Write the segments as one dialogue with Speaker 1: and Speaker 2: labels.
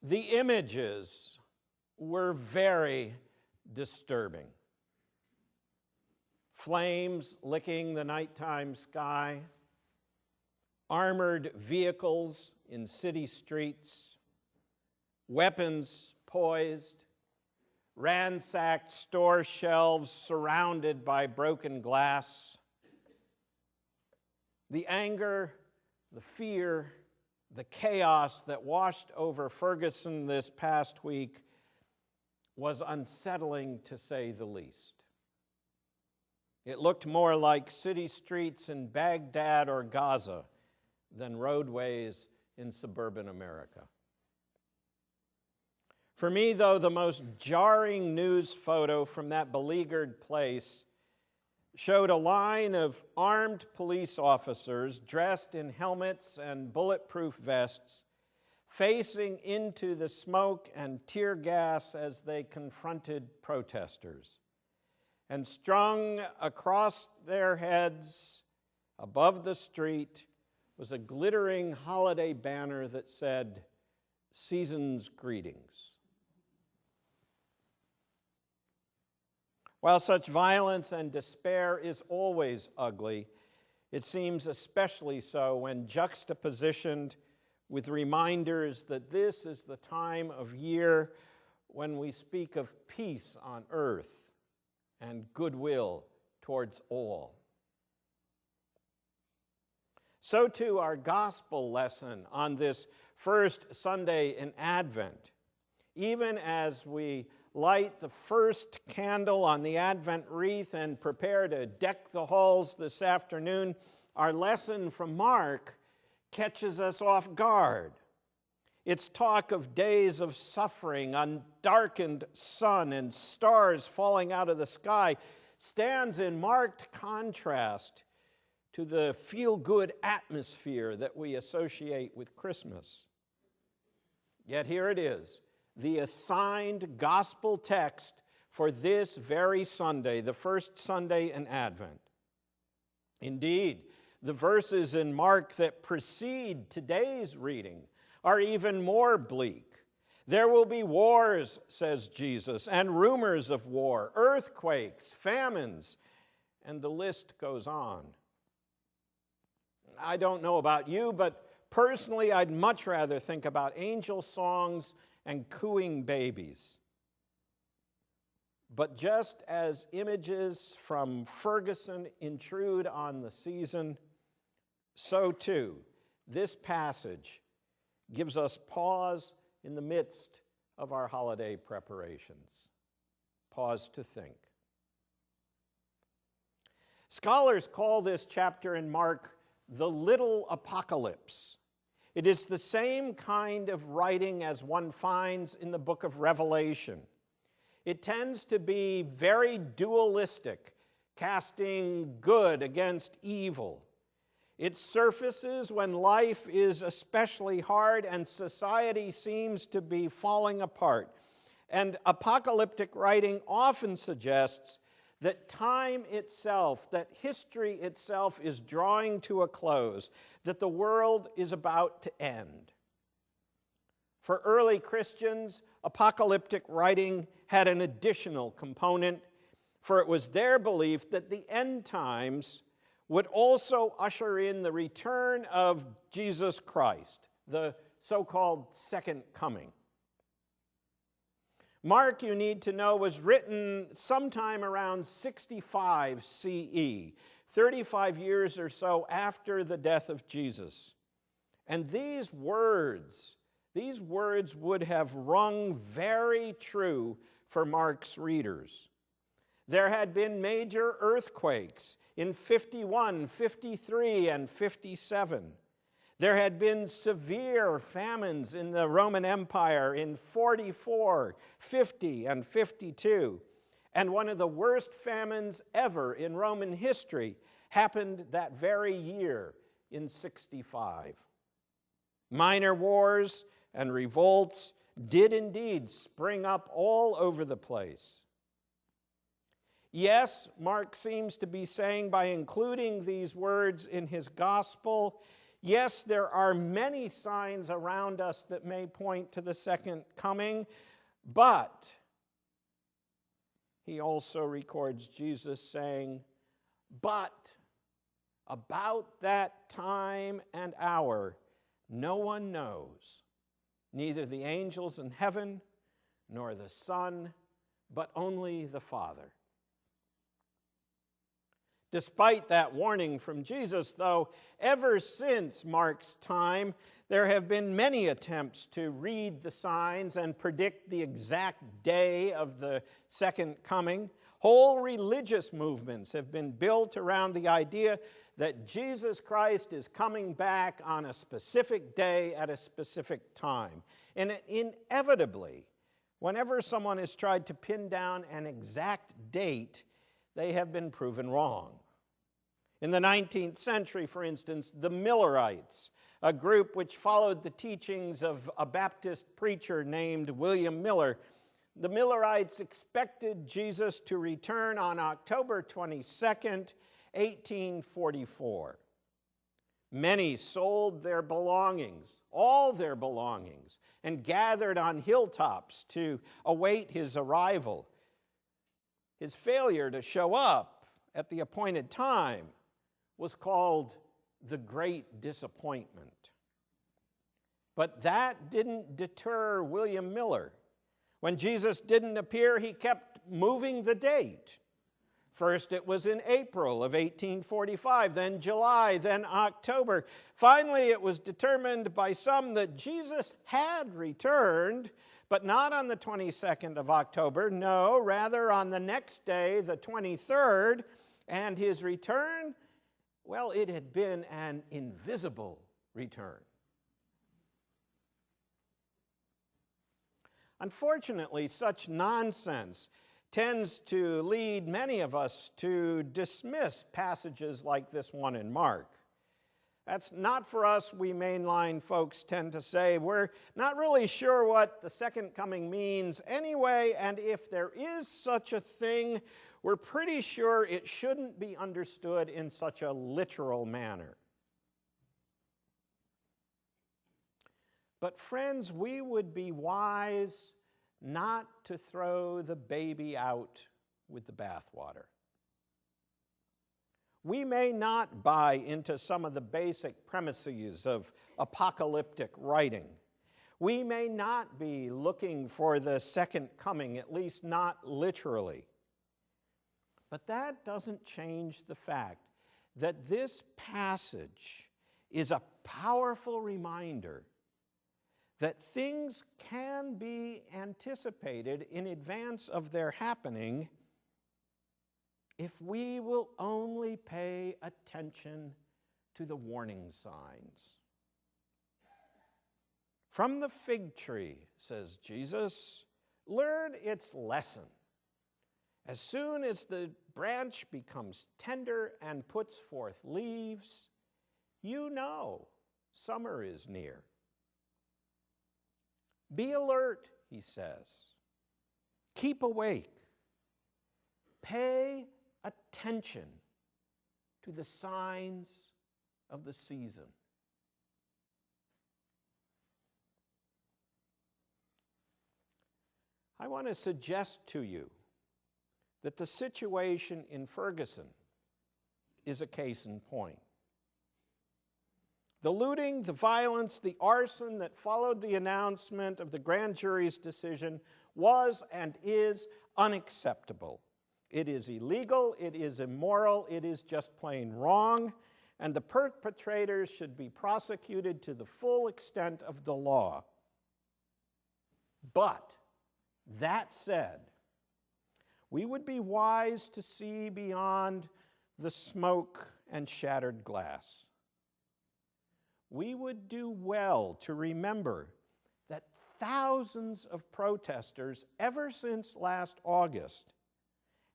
Speaker 1: The images were very disturbing. Flames licking the nighttime sky, armored vehicles in city streets, weapons poised, ransacked store shelves surrounded by broken glass. The anger, the fear, the chaos that washed over Ferguson this past week was unsettling, to say the least. It looked more like city streets in Baghdad or Gaza than roadways in suburban America. For me, though, the most jarring news photo from that beleaguered place showed a line of armed police officers dressed in helmets and bulletproof vests facing into the smoke and tear gas as they confronted protesters. And strung across their heads above the street was a glittering holiday banner that said, "Season's Greetings." While such violence and despair is always ugly, it seems especially so when juxtapositioned with reminders that this is the time of year when we speak of peace on earth and goodwill towards all. So too our gospel lesson on this first Sunday in Advent. Even as we light the first candle on the Advent wreath and prepare to deck the halls this afternoon, our lesson from Mark catches us off guard. Its talk of days of suffering, undarkened sun, and stars falling out of the sky stands in marked contrast to the feel-good atmosphere that we associate with Christmas. Yet here it is, the assigned gospel text for this very Sunday, the first Sunday in Advent. Indeed, the verses in Mark that precede today's reading are even more bleak. There will be wars, says Jesus, and rumors of war, earthquakes, famines, and the list goes on. I don't know about you, but personally, I'd much rather think about angel songs and cooing babies. But just as images from Ferguson intrude on the season, so too this passage gives us pause in the midst of our holiday preparations. Pause to think. Scholars call this chapter in Mark the little apocalypse. It is the same kind of writing as one finds in the book of Revelation. It tends to be very dualistic, casting good against evil. It surfaces when life is especially hard and society seems to be falling apart. And apocalyptic writing often suggests that time itself, that history itself is drawing to a close, that the world is about to end. For early Christians, apocalyptic writing had an additional component, for it was their belief that the end times would also usher in the return of Jesus Christ, the so-called second coming. Mark, you need to know, was written sometime around 65 CE, 35 years or so after the death of Jesus. And these words would have rung very true for Mark's readers. There had been major earthquakes in 51, 53, and 57. There had been severe famines in the Roman Empire in 44, 50, and 52. And one of the worst famines ever in Roman history happened that very year in 65. Minor wars and revolts did indeed spring up all over the place. Yes, Mark seems to be saying by including these words in his gospel, Yes, there are many signs around us that may point to the second coming, but he also records Jesus saying, "But about that time and hour, no one knows, neither the angels in heaven nor the Son, but only the Father." Despite that warning from Jesus, though, ever since Mark's time, there have been many attempts to read the signs and predict the exact day of the second coming. Whole religious movements have been built around the idea that Jesus Christ is coming back on a specific day at a specific time. And inevitably, whenever someone has tried to pin down an exact date, they have been proven wrong. In the 19th century, for instance, the Millerites, a group which followed the teachings of a Baptist preacher named William Miller, the Millerites expected Jesus to return on October 22nd, 1844. Many sold their belongings, all their belongings, and gathered on hilltops to await his arrival. His failure to show up at the appointed time was called the Great Disappointment. But that didn't deter William Miller. When Jesus didn't appear, he kept moving the date. First, it was in April of 1845, then July, then October. Finally, it was determined by some that Jesus had returned, but not on the 22nd of October. No, rather on the next day, the 23rd, and his return, well, it had been an invisible return. Unfortunately, such nonsense tends to lead many of us to dismiss passages like this one in Mark. That's not for us, we mainline folks tend to say. We're not really sure what the second coming means anyway, and if there is such a thing, we're pretty sure it shouldn't be understood in such a literal manner. But friends, we would be wise not to throw the baby out with the bathwater. We may not buy into some of the basic premises of apocalyptic writing. We may not be looking for the second coming, at least not literally. But that doesn't change the fact that this passage is a powerful reminder that things can be anticipated in advance of their happening if we will only pay attention to the warning signs. From the fig tree, says Jesus, learn its lesson. As soon as the branch becomes tender and puts forth leaves, you know summer is near. Be alert, he says. Keep awake. Pay attention to the signs of the season. I want to suggest to you that the situation in Ferguson is a case in point. The looting, the violence, the arson that followed the announcement of the grand jury's decision was and is unacceptable. It is illegal, it is immoral, it is just plain wrong, and the perpetrators should be prosecuted to the full extent of the law. But, that said, we would be wise to see beyond the smoke and shattered glass. We would do well to remember that thousands of protesters, ever since last August,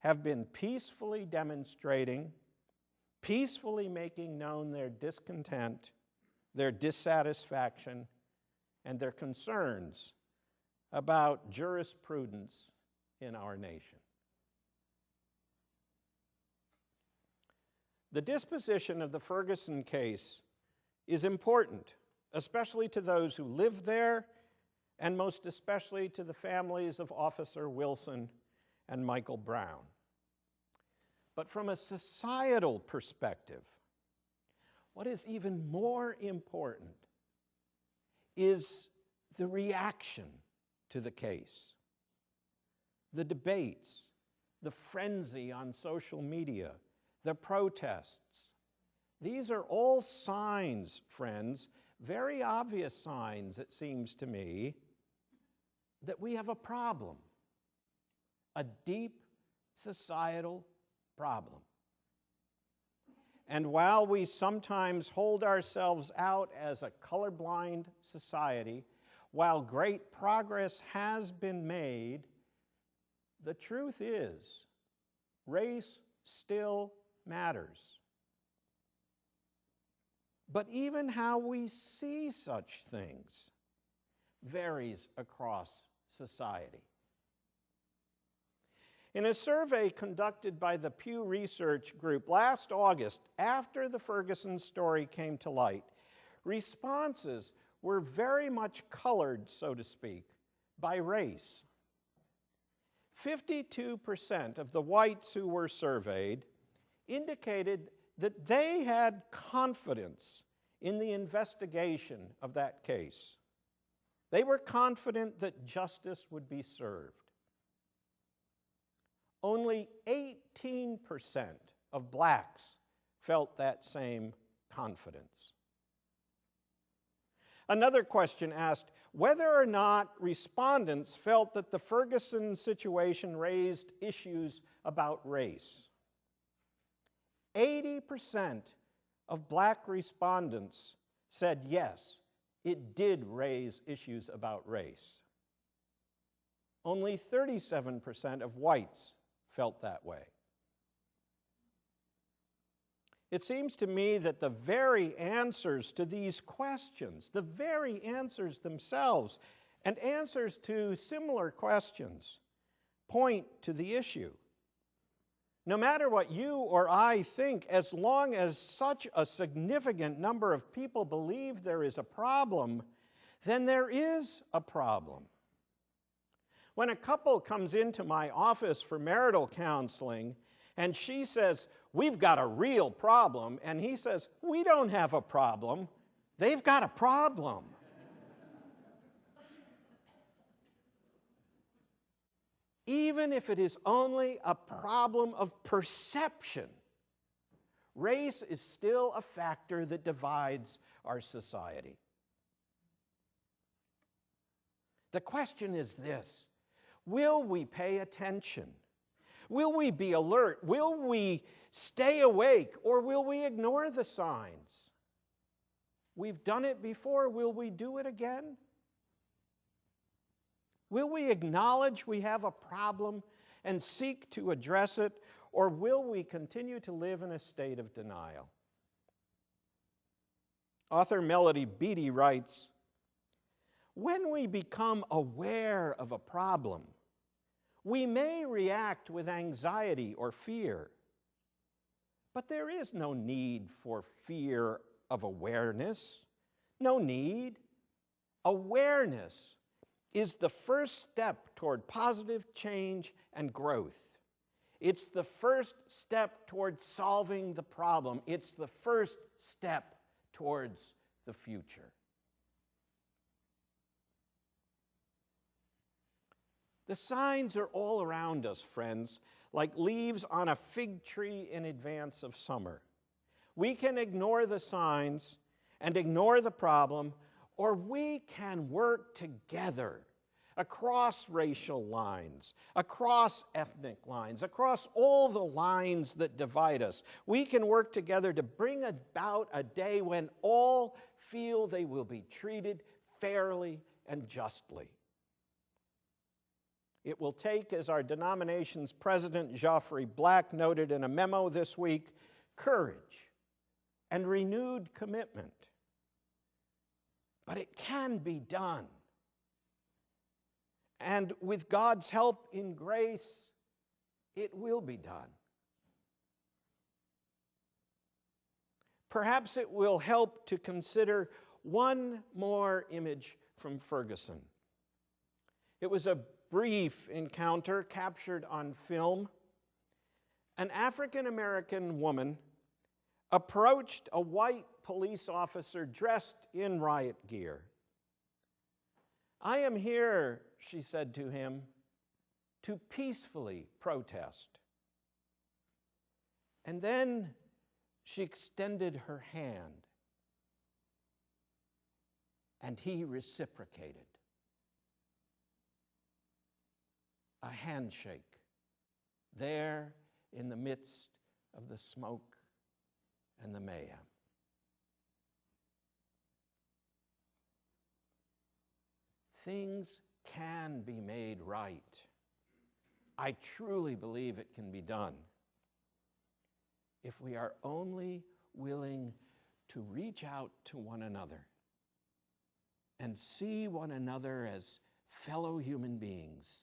Speaker 1: have been peacefully demonstrating, peacefully making known their discontent, their dissatisfaction, and their concerns about jurisprudence in our nation. The disposition of the Ferguson case is important, especially to those who live there, and most especially to the families of Officer Wilson and Michael Brown. But from a societal perspective, what is even more important is the reaction to the case, the debates, the frenzy on social media, the protests. These are all signs, friends, very obvious signs, it seems to me, that we have a problem, a deep societal problem. And while we sometimes hold ourselves out as a colorblind society, while great progress has been made, the truth is, race still matters. But even how we see such things varies across society. In a survey conducted by the Pew Research Group last August, after the Ferguson story came to light, responses were very much colored, so to speak, by race. 52% of the whites who were surveyed indicated that they had confidence in the investigation of that case. They were confident that justice would be served. Only 18% of blacks felt that same confidence. Another question asked whether or not respondents felt that the Ferguson situation raised issues about race. 80% of black respondents said yes, it did raise issues about race. Only 37% of whites felt that way. It seems to me that the very answers to these questions, the very answers themselves, and answers to similar questions, point to the issue. No matter what you or I think, as long as such a significant number of people believe there is a problem, then there is a problem. When a couple comes into my office for marital counseling and she says, "We've got a real problem," and he says, "We don't have a problem," they've got a problem. Even if it is only a problem of perception, race is still a factor that divides our society. The question is this: will we pay attention? Will we be alert? Will we stay awake, or will we ignore the signs? We've done it before. Will we do it again? Will we acknowledge we have a problem and seek to address it, or will we continue to live in a state of denial? Author Melody Beattie writes, "When we become aware of a problem, we may react with anxiety or fear, but there is no need for fear of awareness. No need. Awareness is the first step toward positive change and growth. It's the first step toward solving the problem. It's the first step towards the future." The signs are all around us, friends, like leaves on a fig tree in advance of summer. We can ignore the signs and ignore the problem, or we can work together across racial lines, across ethnic lines, across all the lines that divide us. We can work together to bring about a day when all feel they will be treated fairly and justly. It will take, as our denomination's president, Geoffrey Black, noted in a memo this week, courage and renewed commitment. But it can be done. And with God's help in grace, it will be done. perhaps it will help to consider one more image from Ferguson. It was a brief encounter captured on film. An African-American woman approached a white police officer dressed in riot gear. "I am here," she said to him, "to peacefully protest." And then she extended her hand, and he reciprocated. A handshake there in the midst of the smoke and the mayhem. Things can be made right. I truly believe it can be done if we are only willing to reach out to one another and see one another as fellow human beings,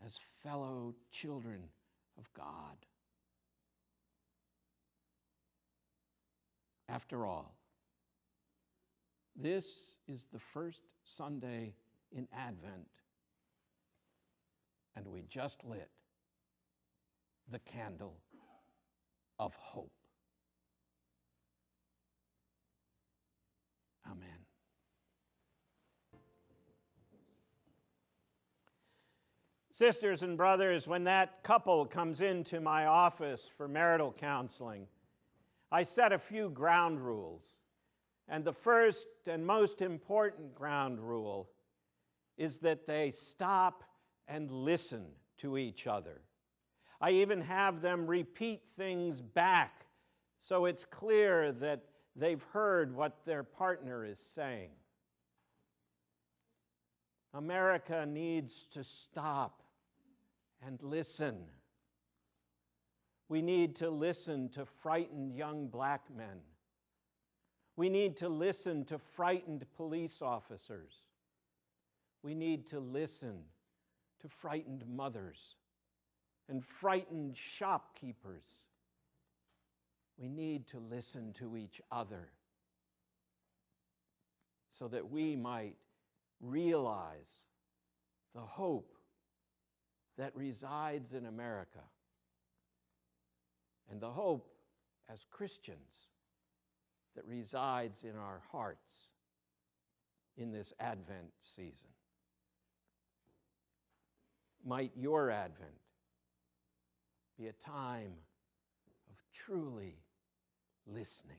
Speaker 1: as fellow children of God. After all, this is the first Sunday in Advent, and we just lit the candle of hope. Amen. Sisters and brothers, when that couple comes into my office for marital counseling, I set a few ground rules. And the first and most important ground rule is that they stop and listen to each other. I even have them repeat things back so it's clear that they've heard what their partner is saying. America needs to stop and listen. We need to listen to frightened young black men. We need to listen to frightened police officers. We need to listen to frightened mothers and frightened shopkeepers. We need to listen to each other so that we might realize the hope that resides in America and the hope as Christians that resides in our hearts in this Advent season. Might your Advent be a time of truly listening.